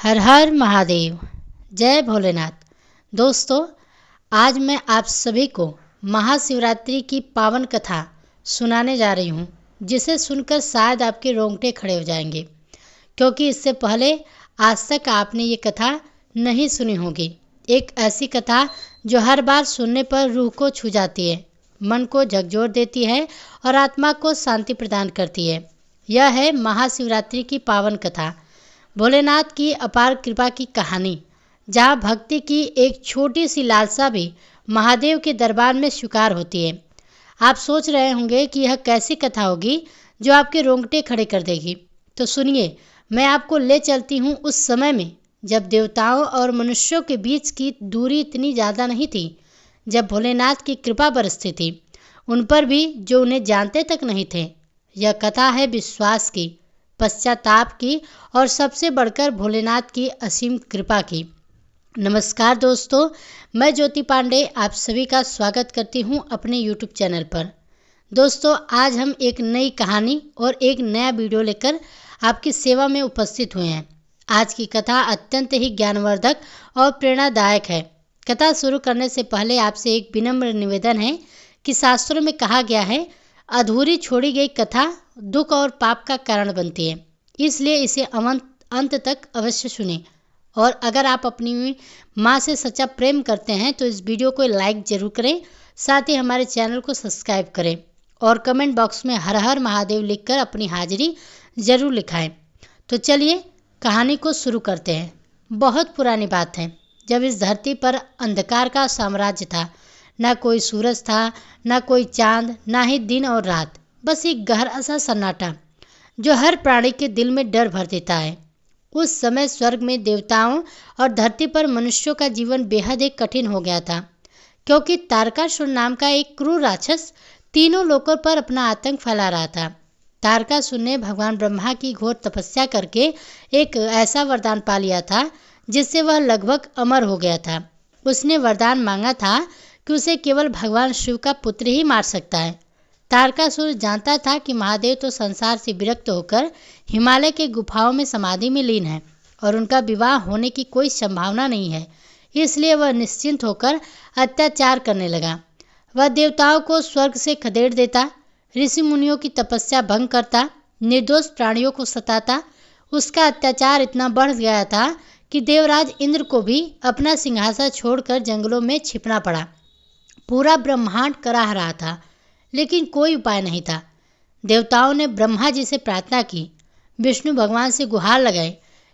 हर हर महादेव। जय भोलेनाथ। दोस्तों, आज मैं आप सभी को महाशिवरात्रि की पावन कथा सुनाने जा रही हूँ, जिसे सुनकर शायद आपके रोंगटे खड़े हो जाएंगे, क्योंकि इससे पहले आज तक आपने ये कथा नहीं सुनी होगी। एक ऐसी कथा जो हर बार सुनने पर रूह को छू जाती है, मन को झकझोर देती है और आत्मा को शांति प्रदान करती है। यह है महाशिवरात्रि की पावन कथा, भोलेनाथ की अपार कृपा की कहानी, जहाँ भक्ति की एक छोटी सी लालसा भी महादेव के दरबार में स्वीकार होती है। आप सोच रहे होंगे कि यह कैसी कथा होगी जो आपके रोंगटे खड़े कर देगी। तो सुनिए, मैं आपको ले चलती हूँ उस समय में जब देवताओं और मनुष्यों के बीच की दूरी इतनी ज़्यादा नहीं थी, जब भोलेनाथ की कृपा बरसती थी उन पर भी जो उन्हें जानते तक नहीं थे। यह कथा है विश्वास की, पश्चाताप की और सबसे बढ़कर भोलेनाथ की असीम कृपा की। नमस्कार दोस्तों, मैं ज्योति पांडे आप सभी का स्वागत करती हूं अपने YouTube चैनल पर। दोस्तों, आज हम एक नई कहानी और एक नया वीडियो लेकर आपकी सेवा में उपस्थित हुए हैं। आज की कथा अत्यंत ही ज्ञानवर्धक और प्रेरणादायक है। कथा शुरू करने से पहले आपसे एक विनम्र निवेदन है कि शास्त्रों में कहा गया है, अधूरी छोड़ी गई कथा दुख और पाप का कारण बनती है, इसलिए इसे अंत तक अवश्य सुनें। और अगर आप अपनी माँ से सच्चा प्रेम करते हैं तो इस वीडियो को लाइक जरूर करें, साथ ही हमारे चैनल को सब्सक्राइब करें और कमेंट बॉक्स में हर हर महादेव लिखकर अपनी हाजिरी जरूर लिखाएं। तो चलिए कहानी को शुरू करते हैं। बहुत पुरानी बात है, जब इस धरती पर अंधकार का साम्राज्य था। ना कोई सूरज था, ना कोई चांद, ना ही दिन और रात, बस एक गहरा सा सन्नाटा जो हर प्राणी के दिल में डर भर देता है। उस समय स्वर्ग में देवताओं और धरती पर मनुष्यों का जीवन बेहद ही कठिन हो गया था, क्योंकि तारकासुर नाम का एक क्रूर राक्षस तीनों लोकों पर अपना आतंक फैला रहा था। तारकासुर ने भगवान ब्रह्मा की घोर तपस्या करके एक ऐसा वरदान पा लिया था जिससे वह लगभग अमर हो गया था। उसने वरदान मांगा था कि उसे केवल भगवान शिव का पुत्र ही मार सकता है। तारकासुर जानता था कि महादेव तो संसार से विरक्त होकर हिमालय के गुफाओं में समाधि में लीन है और उनका विवाह होने की कोई संभावना नहीं है, इसलिए वह निश्चिंत होकर अत्याचार करने लगा। वह देवताओं को स्वर्ग से खदेड़ देता, ऋषि मुनियों की तपस्या भंग करता, निर्दोष प्राणियों को सताता। उसका अत्याचार इतना बढ़ गया था कि देवराज इंद्र को भी अपना सिंहासन छोड़कर जंगलों में छिपना पड़ा। पूरा ब्रह्मांड कराह रहा था, लेकिन कोई उपाय नहीं था। देवताओं ने ब्रह्मा जी से प्रार्थना की, विष्णु भगवान से गुहार लगाई,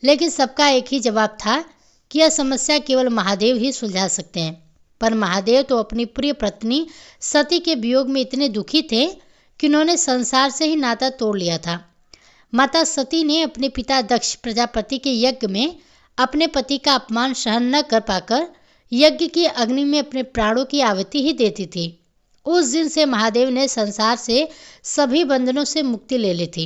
लेकिन सबका एक ही जवाब था कि यह समस्या केवल महादेव ही सुलझा सकते हैं। पर महादेव तो अपनी प्रिय पत्नी सती के वियोग में इतने दुखी थे कि उन्होंने संसार से ही नाता तोड़ लिया था। माता सती ने अपने पिता दक्ष प्रजापति के यज्ञ में अपने पति का अपमान सहन न कर पाकर यज्ञ की अग्नि में अपने प्राणों की आहुति ही देती थी। उस दिन से महादेव ने संसार से सभी बंधनों से मुक्ति ले ली थी।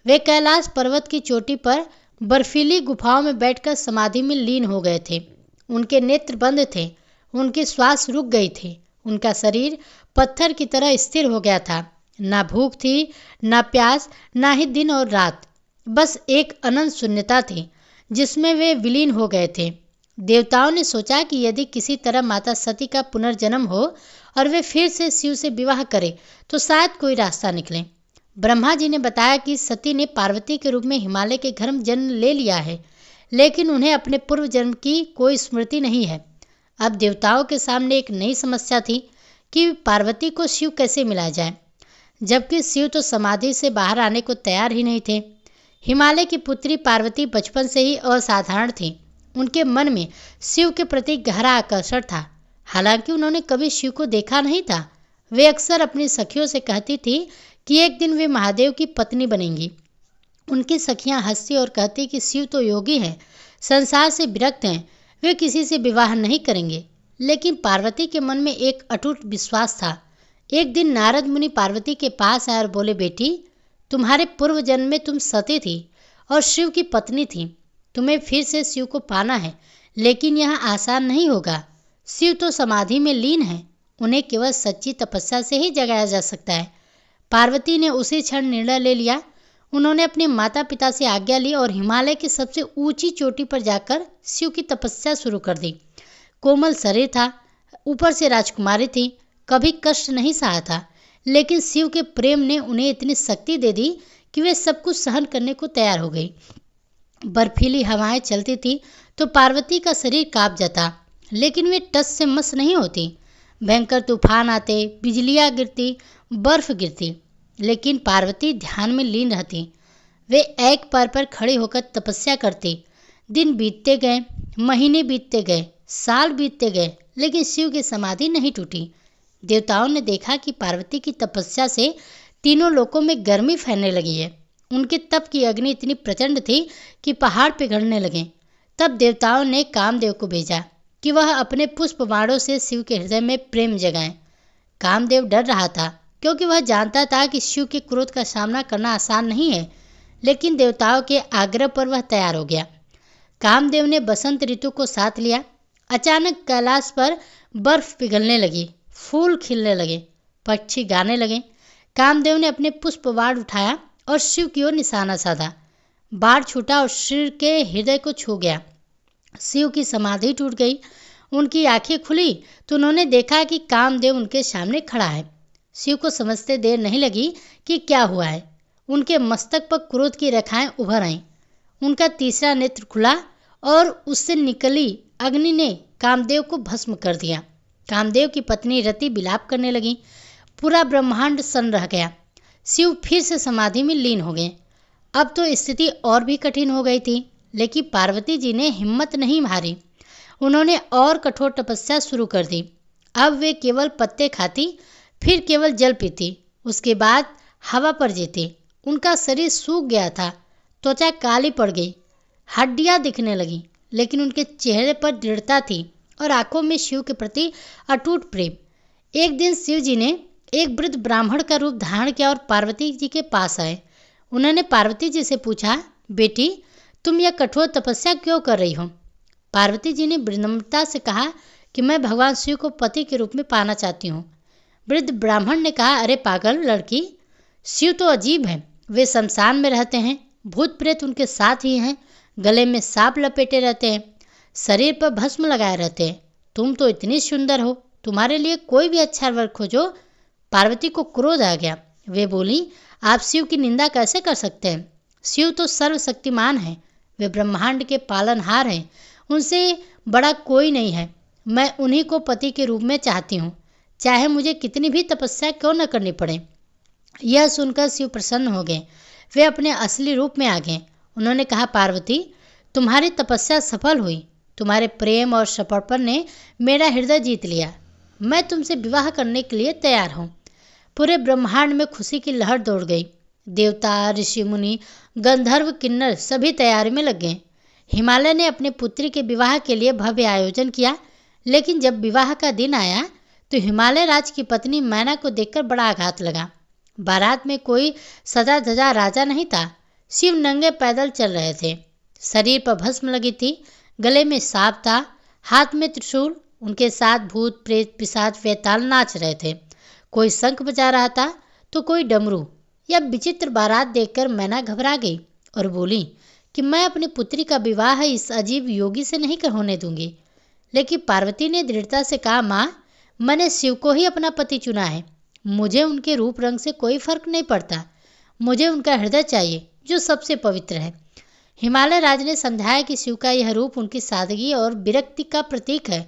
वे कैलाश पर्वत की चोटी पर बर्फीली गुफाओं में बैठकर समाधि में लीन हो गए थे। उनके नेत्र बंद थे, उनकी श्वास रुक गई थी, उनका शरीर पत्थर की तरह स्थिर हो गया था। ना भूख थी, ना प्यास, ना ही दिन और रात, बस एक अनंत शून्यता थी जिसमें वे विलीन हो गए थे। देवताओं ने सोचा कि यदि किसी तरह माता सती का पुनर्जन्म हो और वे फिर से शिव से विवाह करें तो शायद कोई रास्ता निकले। ब्रह्मा जी ने बताया कि सती ने पार्वती के रूप में हिमालय के घर में जन्म ले लिया है, लेकिन उन्हें अपने पूर्व जन्म की कोई स्मृति नहीं है। अब देवताओं के सामने एक नई समस्या थी कि पार्वती को शिव कैसे मिला जाए, जबकि शिव तो समाधि से बाहर आने को तैयार ही नहीं थे। हिमालय की पुत्री पार्वती बचपन से ही असाधारण थी। उनके मन में शिव के प्रति गहरा आकर्षण था, हालांकि उन्होंने कभी शिव को देखा नहीं था। वे अक्सर अपनी सखियों से कहती थी कि एक दिन वे महादेव की पत्नी बनेंगी। उनकी सखियां हंसती और कहती कि शिव तो योगी हैं, संसार से विरक्त हैं, वे किसी से विवाह नहीं करेंगे। लेकिन पार्वती के मन में एक अटूट विश्वास था। एक दिन नारद मुनि पार्वती के पास आए और बोले, बेटी, तुम्हारे पूर्व जन्म में तुम सती थी और शिव की पत्नी थी। तुम्हें फिर से शिव को पाना है, लेकिन यह आसान नहीं होगा। शिव तो समाधि में लीन है, उन्हें केवल सच्ची तपस्या से ही जगाया जा सकता है। पार्वती ने उसी क्षण निर्णय ले लिया। उन्होंने अपने माता पिता से आज्ञा ली और हिमालय की सबसे ऊंची चोटी पर जाकर शिव की तपस्या शुरू कर दी। कोमल शरीर था, ऊपर से राजकुमारी थी, कभी कष्ट नहीं सहा था, लेकिन शिव के प्रेम ने उन्हें इतनी शक्ति दे दी कि वे सब कुछ सहन करने को तैयार हो गई। बर्फीली हवाएं चलती थी तो पार्वती का शरीर कांप जाता, लेकिन वे टस से मस नहीं होती। भयंकर तूफान आते, बिजलियां गिरती, बर्फ गिरती, लेकिन पार्वती ध्यान में लीन रहती। वे एक पैर पर खड़े होकर तपस्या करती। दिन बीतते गए, महीने बीतते गए, साल बीतते गए, लेकिन शिव की समाधि नहीं टूटी। देवताओं ने देखा कि पार्वती की तपस्या से तीनों लोकों में गर्मी फैलने लगी है। उनके तप की अग्नि इतनी प्रचंड थी कि पहाड़ पिघलने लगे। तब देवताओं ने कामदेव को भेजा कि वह अपने पुष्प बाणों से शिव के हृदय में प्रेम जगाएं। कामदेव डर रहा था, क्योंकि वह जानता था कि शिव के क्रोध का सामना करना आसान नहीं है, लेकिन देवताओं के आग्रह पर वह तैयार हो गया। कामदेव ने बसंत ऋतु को साथ लिया। अचानक कैलाश पर बर्फ पिघलने लगी, फूल खिलने लगे, पक्षी गाने लगे। कामदेव ने अपने पुष्प बाण उठाया और शिव की ओर निशाना साधा। बाण छूटा और शिव के हृदय को छू गया। शिव की समाधि टूट गई। उनकी आंखें खुली तो उन्होंने देखा कि कामदेव उनके सामने खड़ा है। शिव को समझते देर नहीं लगी कि क्या हुआ है। उनके मस्तक पर क्रोध की रेखाएं उभर आईं। उनका तीसरा नेत्र खुला और उससे निकली अग्नि ने कामदेव को भस्म कर दिया। कामदेव की पत्नी रति विलाप करने लगी। पूरा ब्रह्मांड सन्न रह गया। शिव फिर से समाधि में लीन हो गए। अब तो स्थिति और भी कठिन हो गई थी, लेकिन पार्वती जी ने हिम्मत नहीं हारी। उन्होंने और कठोर तपस्या शुरू कर दी। अब वे केवल पत्ते खाती, फिर केवल जल पीती, उसके बाद हवा पर जीती। उनका शरीर सूख गया था, त्वचा काली पड़ गई, हड्डियां दिखने लगीं, लेकिन उनके चेहरे पर दृढ़ता थी और आंखों में शिव के प्रति अटूट प्रेम। एक दिन शिव जी ने एक वृद्ध ब्राह्मण का रूप धारण किया और पार्वती जी के पास आए। उन्होंने पार्वती जी से पूछा, बेटी तुम यह कठोर तपस्या क्यों कर रही हो? पार्वती जी ने विनम्रता से कहा कि मैं भगवान शिव को पति के रूप में पाना चाहती हूँ। वृद्ध ब्राह्मण ने कहा, अरे पागल लड़की, शिव तो अजीब है। वे शमशान में रहते हैं, भूत प्रेत उनके साथ ही हैं, गले में सांप लपेटे रहते हैं, शरीर पर भस्म लगाए रहते हैं। तुम तो इतनी सुंदर हो, तुम्हारे लिए कोई भी अच्छा वर खोजो। पार्वती को क्रोध आ गया। वे बोली, आप शिव की निंदा कैसे कर सकते हैं? शिव तो सर्वशक्तिमान है, वे ब्रह्मांड के पालनहार हैं, उनसे बड़ा कोई नहीं है। मैं उन्हीं को पति के रूप में चाहती हूँ, चाहे मुझे कितनी भी तपस्या क्यों न करनी पड़े। यह सुनकर शिव प्रसन्न हो गए। वे अपने असली रूप में आ गए। उन्होंने कहा, पार्वती तुम्हारी तपस्या सफल हुई। तुम्हारे प्रेम और समर्पण ने मेरा हृदय जीत लिया। मैं तुमसे विवाह करने के लिए तैयार हूँ। पूरे ब्रह्मांड में खुशी की लहर दौड़ गई। देवता, ऋषि मुनि, गंधर्व, किन्नर सभी तैयारी में लग गए। हिमालय ने अपने पुत्री के विवाह के लिए भव्य आयोजन किया, लेकिन जब विवाह का दिन आया तो हिमालय राज की पत्नी मैना को देखकर बड़ा आघात लगा। बारात में कोई सजा धजा राजा नहीं था। शिव नंगे पैदल चल रहे थे, शरीर पर भस्म लगी थी, गले में सांप था, हाथ में त्रिशूल। उनके साथ भूत प्रेत पिशाच वेताल नाच रहे थे। कोई शंख बजा रहा था तो कोई डमरू। यह विचित्र बारात देखकर मैना घबरा गई और बोली कि मैं अपनी पुत्री का विवाह इस अजीब योगी से नहीं होने दूंगी। लेकिन पार्वती ने दृढ़ता से कहा, माँ मैंने शिव को ही अपना पति चुना है। मुझे उनके रूप रंग से कोई फर्क नहीं पड़ता। मुझे उनका हृदय चाहिए जो सबसे पवित्र है। हिमालय राज ने समझाया कि शिव का यह रूप उनकी सादगी और विरक्ति का प्रतीक है।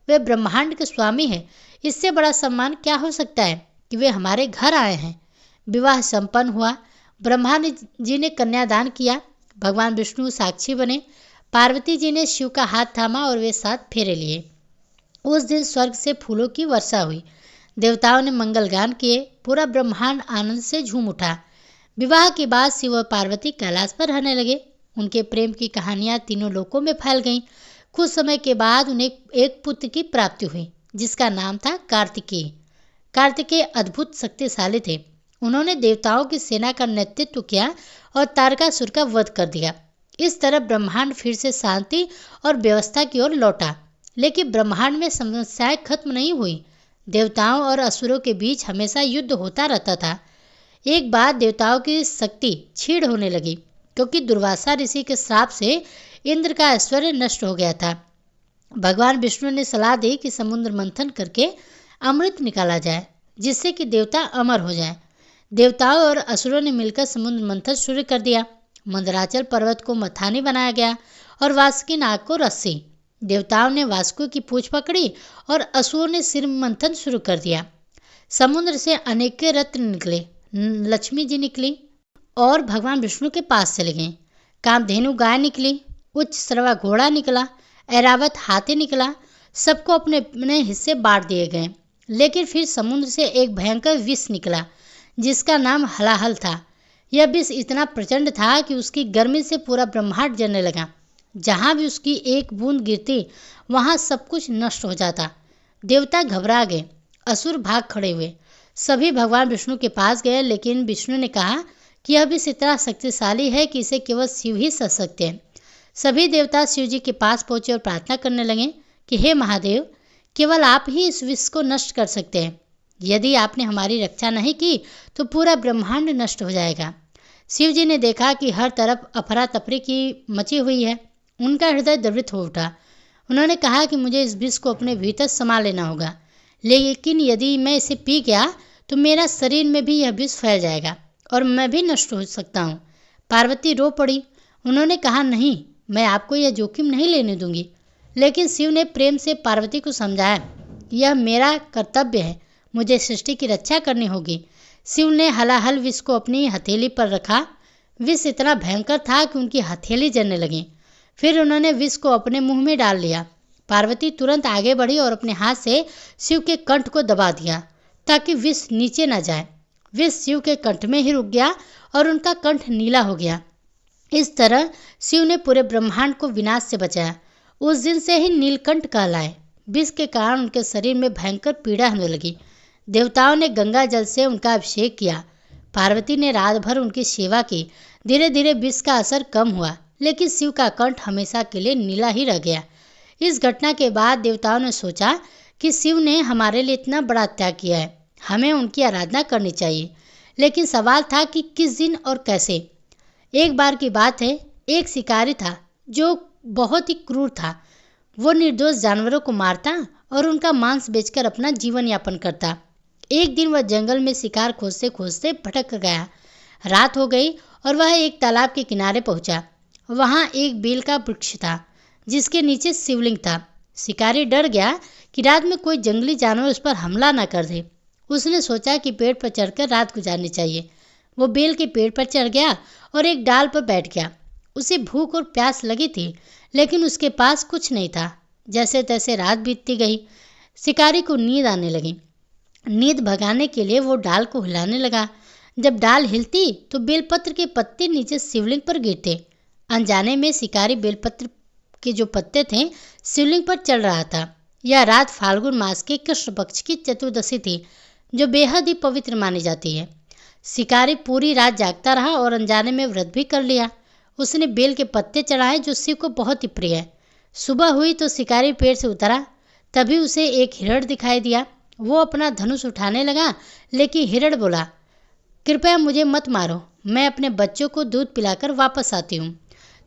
वे ब्रह्मांड के स्वामी हैं। इससे बड़ा सम्मान क्या हो सकता है कि वे हमारे घर आए हैं। विवाह संपन्न हुआ। ब्रह्मा जी ने कन्यादान किया। भगवान विष्णु साक्षी बने। पार्वती जी ने शिव का हाथ थामा और वे 7 फेरे लिए। उस दिन स्वर्ग से फूलों की वर्षा हुई। देवताओं ने मंगल गान किए। पूरा ब्रह्मांड आनंद से झूम उठा। विवाह के बाद शिव और पार्वती कैलाश पर रहने लगे। उनके प्रेम की कहानियां तीनों लोकों में फैल गईं। कुछ समय के बाद उन्हें एक पुत्र की प्राप्ति हुई, जिसका नाम था कार्तिकेय। कार्तिकेय अद्भुत शक्तिशाली थे। उन्होंने देवताओं की सेना का नेतृत्व किया और तारकासुर का वध कर दिया। इस तरह ब्रह्मांड फिर से शांति और व्यवस्था की ओर लौटा। लेकिन ब्रह्मांड में समस्याएं खत्म नहीं हुई। देवताओं और असुरों के बीच हमेशा युद्ध होता रहता था। एक बार देवताओं की शक्ति क्षीण होने लगी, क्योंकि दुर्वासा ऋषि के श्राप से इंद्र का ऐश्वर्य नष्ट हो गया था। भगवान विष्णु ने सलाह दी कि समुद्र मंथन करके अमृत निकाला जाए, जिससे कि देवता अमर हो जाए। देवताओं और असुरों ने मिलकर समुद्र मंथन शुरू कर दिया। मंदराचल पर्वत को मथानी बनाया गया और वासुकी नाग को रस्सी। देवताओं ने वासुकी की पूंछ पकड़ी और असुरों ने सिर मंथन शुरू कर दिया। समुद्र से अनेक रत्न निकले। लक्ष्मी जी निकली और भगवान विष्णु के पास चले गए। कामधेनु गाय निकली, उच्च श्रवा घोड़ा निकला, ऐरावत हाथी निकला। सबको अपने अपने हिस्से बांट दिए गए। लेकिन फिर समुद्र से एक भयंकर विष निकला, जिसका नाम हलाहल था। यह विष इतना प्रचंड था कि उसकी गर्मी से पूरा ब्रह्मांड जलने लगा। जहाँ भी उसकी एक बूंद गिरती, वहाँ सब कुछ नष्ट हो जाता। देवता घबरा गए, असुर भाग खड़े हुए। सभी भगवान विष्णु के पास गए, लेकिन विष्णु ने कहा कि यह विष इतना शक्तिशाली है कि इसे केवल शिव ही सह सकते हैं। सभी देवता शिव जी के पास पहुँचे और प्रार्थना करने लगे कि हे महादेव, केवल आप ही इस विष को नष्ट कर सकते हैं। यदि आपने हमारी रक्षा नहीं की तो पूरा ब्रह्मांड नष्ट हो जाएगा। शिव जी ने देखा कि हर तरफ अफरा तफरी की मची हुई है। उनका हृदय द्रवित हो उठा। उन्होंने कहा कि मुझे इस विष को अपने भीतर समा लेना होगा, लेकिन यदि मैं इसे पी गया तो मेरा शरीर में भी यह विष फैल जाएगा और मैं भी नष्ट हो सकता हूँ। पार्वती रो पड़ी। उन्होंने कहा, नहीं, मैं आपको यह जोखिम नहीं लेने दूंगी। लेकिन शिव ने प्रेम से पार्वती को समझाया, यह मेरा कर्तव्य है, मुझे सृष्टि की रक्षा करनी होगी। शिव ने हलाहल विष को अपनी हथेली पर रखा। विष इतना भयंकर था कि उनकी हथेली जलने लगी। फिर उन्होंने विष को अपने मुंह में डाल लिया। पार्वती तुरंत आगे बढ़ी और अपने हाथ से शिव के कंठ को दबा दिया ताकि विष नीचे न जाए। विष शिव के कंठ में ही रुक गया और उनका कंठ नीला हो गया। इस तरह शिव ने पूरे ब्रह्मांड को विनाश से बचाया। उस दिन से ही नीलकंठ कहलाए। विष के कारण उनके शरीर में भयंकर पीड़ा होने लगी। देवताओं ने गंगा जल से उनका अभिषेक किया। पार्वती ने रात भर उनकी सेवा की। धीरे धीरे विष का असर कम हुआ, लेकिन शिव का कंठ हमेशा के लिए नीला ही रह गया। इस घटना के बाद देवताओं ने सोचा कि शिव ने हमारे लिए इतना बड़ा त्याग किया है, हमें उनकी आराधना करनी चाहिए। लेकिन सवाल था कि किस दिन और कैसे। एक बार की बात है, एक शिकारी था जो बहुत ही क्रूर था। वो निर्दोष जानवरों को मारता और उनका मांस बेचकर अपना जीवन यापन करता। एक दिन वह जंगल में शिकार खोजते खोजते भटक गया। रात हो गई और वह एक तालाब के किनारे पहुंचा। वहां एक बेल का वृक्ष था, जिसके नीचे शिवलिंग था। शिकारी डर गया कि रात में कोई जंगली जानवर उस पर हमला न कर दे। उसने सोचा कि पेड़ पर चढ़कर रात गुजारनी चाहिए। वो बेल के पेड़ पर चढ़ गया और एक डाल पर बैठ गया। उसे भूख और प्यास लगी थी, लेकिन उसके पास कुछ नहीं था। जैसे तैसे रात बीतती गई। शिकारी को नींद आने लगी। नींद भगाने के लिए वो डाल को हिलाने लगा। जब डाल हिलती तो बेलपत्र के पत्ते नीचे शिवलिंग पर गिरते। अनजाने में शिकारी बेलपत्र के जो पत्ते थे शिवलिंग पर चढ़ रहा था। यह रात फाल्गुन मास के कृष्ण पक्ष की चतुर्दशी थी, जो बेहद ही पवित्र मानी जाती है। शिकारी पूरी रात जागता रहा और अनजाने में व्रत भी कर लिया। उसने बेल के पत्ते चढ़ाए, जो शिव को बहुत ही प्रिय है। सुबह हुई तो शिकारी पेड़ से उतरा। तभी उसे एक हिरण दिखाई दिया। वो अपना धनुष उठाने लगा, लेकिन हिरण बोला, कृपया मुझे मत मारो, मैं अपने बच्चों को दूध पिलाकर वापस आती हूँ,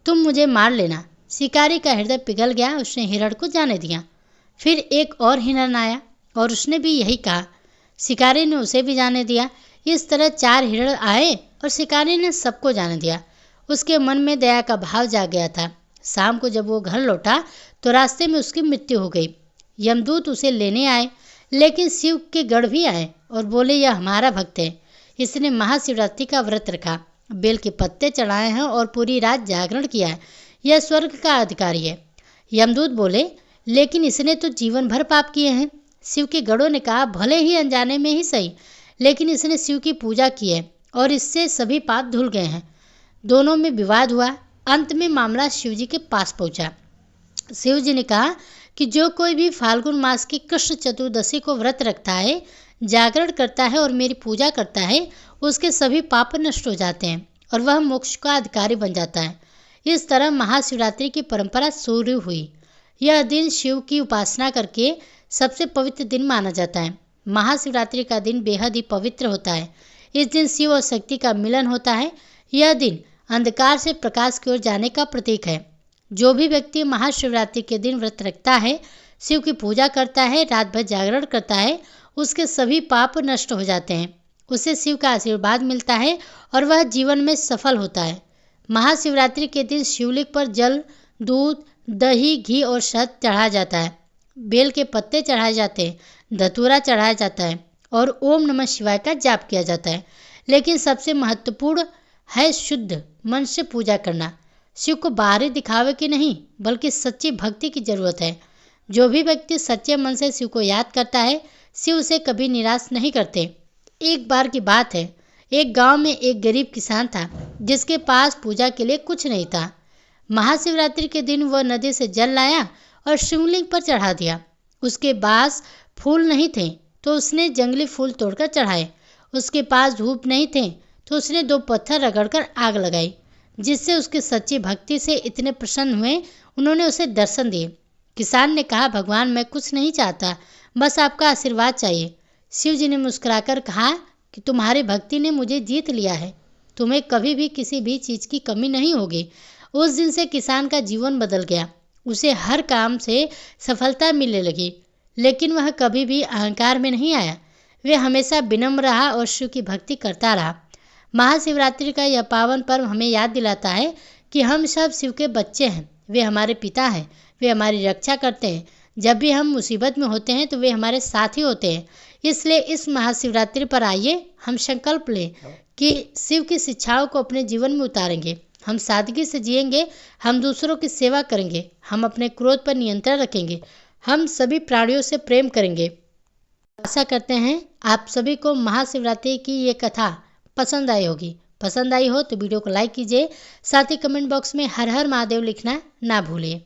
तुम मुझे मार लेना। शिकारी का हृदय पिघल गया। उसने हिरण को जाने दिया। फिर एक और हिरण आया और उसने भी यही कहा। शिकारी ने उसे भी जाने दिया। इस तरह 4 हिरण आए और शिकारी ने सबको जाने दिया। उसके मन में दया का भाव जाग गया था। शाम को जब वो घर लौटा तो रास्ते में उसकी मृत्यु हो गई। यमदूत उसे लेने आए, लेकिन शिव के गढ़ भी आए और बोले, यह हमारा भक्त है, इसने महाशिवरात्रि का व्रत रखा, बेल के पत्ते चढ़ाए हैं और पूरी रात जागरण किया है, यह स्वर्ग का अधिकारी है। यमदूत बोले, लेकिन इसने तो जीवन भर पाप किए हैं। शिव के गढ़ों ने कहा, भले ही अनजाने में ही सही, लेकिन इसने शिव की पूजा की है और इससे सभी पाप धुल गए हैं। दोनों में विवाद हुआ। अंत में मामला शिव जी के पास पहुंचा। शिव जी ने कहा कि जो कोई भी फाल्गुन मास की कृष्ण चतुर्दशी को व्रत रखता है, जागरण करता है और मेरी पूजा करता है, उसके सभी पाप नष्ट हो जाते हैं और वह मोक्ष का अधिकारी बन जाता है। इस तरह महाशिवरात्रि की परंपरा शुरू हुई। यह दिन शिव की उपासना करके सबसे पवित्र दिन माना जाता है। महाशिवरात्रि का दिन बेहद ही पवित्र होता है। इस दिन शिव और शक्ति का मिलन होता है। यह दिन अंधकार से प्रकाश की ओर जाने का प्रतीक है। जो भी व्यक्ति महाशिवरात्रि के दिन व्रत रखता है, शिव की पूजा करता है, रात भर जागरण करता है, उसके सभी पाप नष्ट हो जाते हैं। उसे शिव का आशीर्वाद मिलता है और वह जीवन में सफल होता है। महाशिवरात्रि के दिन शिवलिंग पर जल, दूध, दही, घी और शहद चढ़ाया जाता है। बेल के पत्ते चढ़ाए जाते हैं, धतूरा चढ़ाया जाता है और ओम नमः शिवाय का जाप किया जाता है। लेकिन सबसे महत्वपूर्ण है शुद्ध मन से पूजा करना। शिव को बाहरी दिखावे की नहीं, बल्कि सच्ची भक्ति की जरूरत है। जो भी व्यक्ति सच्चे मन से शिव को याद करता है, शिव उसे कभी निराश नहीं करते। एक बार की बात है, एक गांव में एक गरीब किसान था जिसके पास पूजा के लिए कुछ नहीं था। महाशिवरात्रि के दिन वह नदी से जल लाया और शिवलिंग पर चढ़ा दिया। उसके पास फूल नहीं थे तो उसने जंगली फूल तोड़कर चढ़ाए। उसके पास धूप नहीं थे तो उसने 2 पत्थर रगड़कर आग लगाई, जिससे उसकी सच्ची भक्ति से इतने प्रसन्न हुए, उन्होंने उसे दर्शन दिए। किसान ने कहा, भगवान मैं कुछ नहीं चाहता, बस आपका आशीर्वाद चाहिए। शिव जी ने मुस्कुराकर कहा कि तुम्हारी भक्ति ने मुझे जीत लिया है, तुम्हें कभी भी किसी भी चीज़ की कमी नहीं होगी। उस दिन से किसान का जीवन बदल गया। उसे हर काम से सफलता मिलने लगी, लेकिन वह कभी भी अहंकार में नहीं आया। वे हमेशा विनम्र रहा और शिव की भक्ति करता रहा। महाशिवरात्रि का यह पावन पर्व हमें याद दिलाता है कि हम सब शिव के बच्चे हैं। वे हमारे पिता हैं, वे हमारी रक्षा करते हैं। जब भी हम मुसीबत में होते हैं तो वे हमारे साथी होते हैं। इसलिए इस महाशिवरात्रि पर आइए हम संकल्प लें कि शिव की शिक्षाओं को अपने जीवन में उतारेंगे। हम सादगी से जिएंगे, हम दूसरों की सेवा करेंगे, हम अपने क्रोध पर नियंत्रण रखेंगे, हम सभी प्राणियों से प्रेम करेंगे। आशा करते हैं आप सभी को महाशिवरात्रि की ये कथा पसंद आई होगी। पसंद आई हो तो वीडियो को लाइक कीजिए, साथ ही कमेंट बॉक्स में हर हर महादेव लिखना ना भूलिए।